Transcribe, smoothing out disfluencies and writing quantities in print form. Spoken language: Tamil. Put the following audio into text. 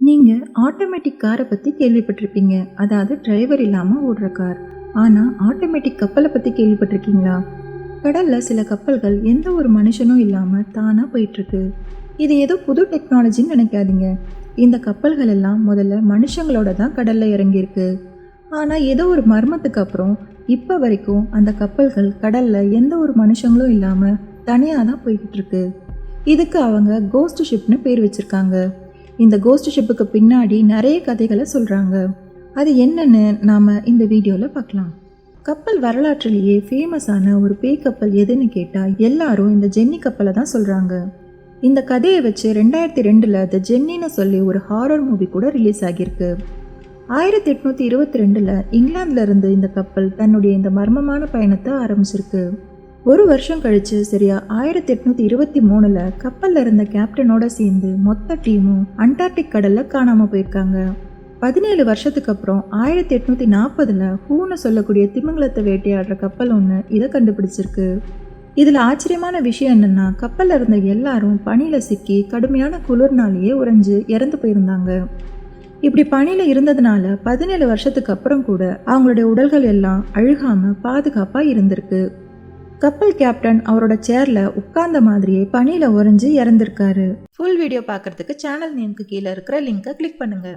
நீங்கள் ஆட்டோமேட்டிக் காரை பற்றி கேள்விப்பட்டிருப்பீங்க, அதாவது டிரைவர் இல்லாமல் ஓடுற கார். ஆனால் ஆட்டோமேட்டிக் கப்பலை பற்றி கேள்விப்பட்டிருக்கீங்களா? கடலில் சில கப்பல்கள் எந்த ஒரு மனுஷனும் இல்லாமல் தானாக போயிட்டுருக்கு. இது ஏதோ புது டெக்னாலஜின்னு நினைக்காதீங்க. இந்த கப்பல்கள் எல்லாம் முதல்ல மனுஷங்களோட தான் கடலில் இறங்கியிருக்கு. ஆனால் ஏதோ ஒரு மர்மத்துக்கு அப்புறம் இப்போ வரைக்கும் அந்த கப்பல்கள் கடலில் எந்த ஒரு மனுஷங்களும் இல்லாமல் தனியாக தான் போய்கிட்டு இருக்கு. இதுக்கு அவங்க கோஸ்ட் ஷிப்னு பேர் வச்சுருக்காங்க. இந்த கோஸ்ட் ஷிப்புக்கு பின்னாடி நிறைய கதைகளை சொல்கிறாங்க. அது என்னன்னு நாம் இந்த வீடியோவில் பார்க்கலாம். கப்பல் வரலாற்றிலேயே ஃபேமஸான ஒரு பேய் கப்பல் எதுன்னு கேட்டால் எல்லாரும் இந்த ஜென்னி கப்பலை தான் சொல்கிறாங்க. இந்த கதையை வச்சு 2002 த ஜென்னின்னு சொல்லி ஒரு ஹாரர் மூவி கூட ரிலீஸ் ஆகியிருக்கு. 1822 இங்கிலாந்துல இருந்து இந்த கப்பல் தன்னுடைய இந்த மர்மமான பயணத்தை ஆரம்பிச்சிருக்கு. ஒரு வருஷம் கழிச்சு சரியா 1823 கப்பல்ல இருந்த கேப்டனோட சேர்ந்து மொத்த டீமும் அண்டார்டிக் கடல்ல காணாம போயிருக்காங்க. 17 வருஷத்துக்கு அப்புறம் 1840 ஹூன்னு சொல்லக்கூடிய திமிங்கலத்தை வேட்டையாடுற கப்பல் ஒன்று இதை கண்டுபிடிச்சிருக்கு. இதுல ஆச்சரியமான விஷயம் என்னன்னா, கப்பல்ல இருந்த எல்லாரும் பனியில சிக்கி கடுமையான குளிர்னாலேயே உறைஞ்சு இறந்து போயிருந்தாங்க. இப்படி பனியில இருந்ததுனால 17 வருஷத்துக்கு அப்புறம் கூட அவங்களுடைய உடல்கள் எல்லாம் அழுகாம பாதுகாப்பா இருந்திருக்கு. கப்பல் கேப்டன் அவரோட சேர்ல உட்கார்ந்த மாதிரியே பனியில உறைஞ்சு இறந்திருக்காரு. ஃபுல் வீடியோ பார்க்கறதுக்கு சேனல் நேமுக்கு கீழே இருக்கிற லிங்கை கிளிக் பண்ணுங்க.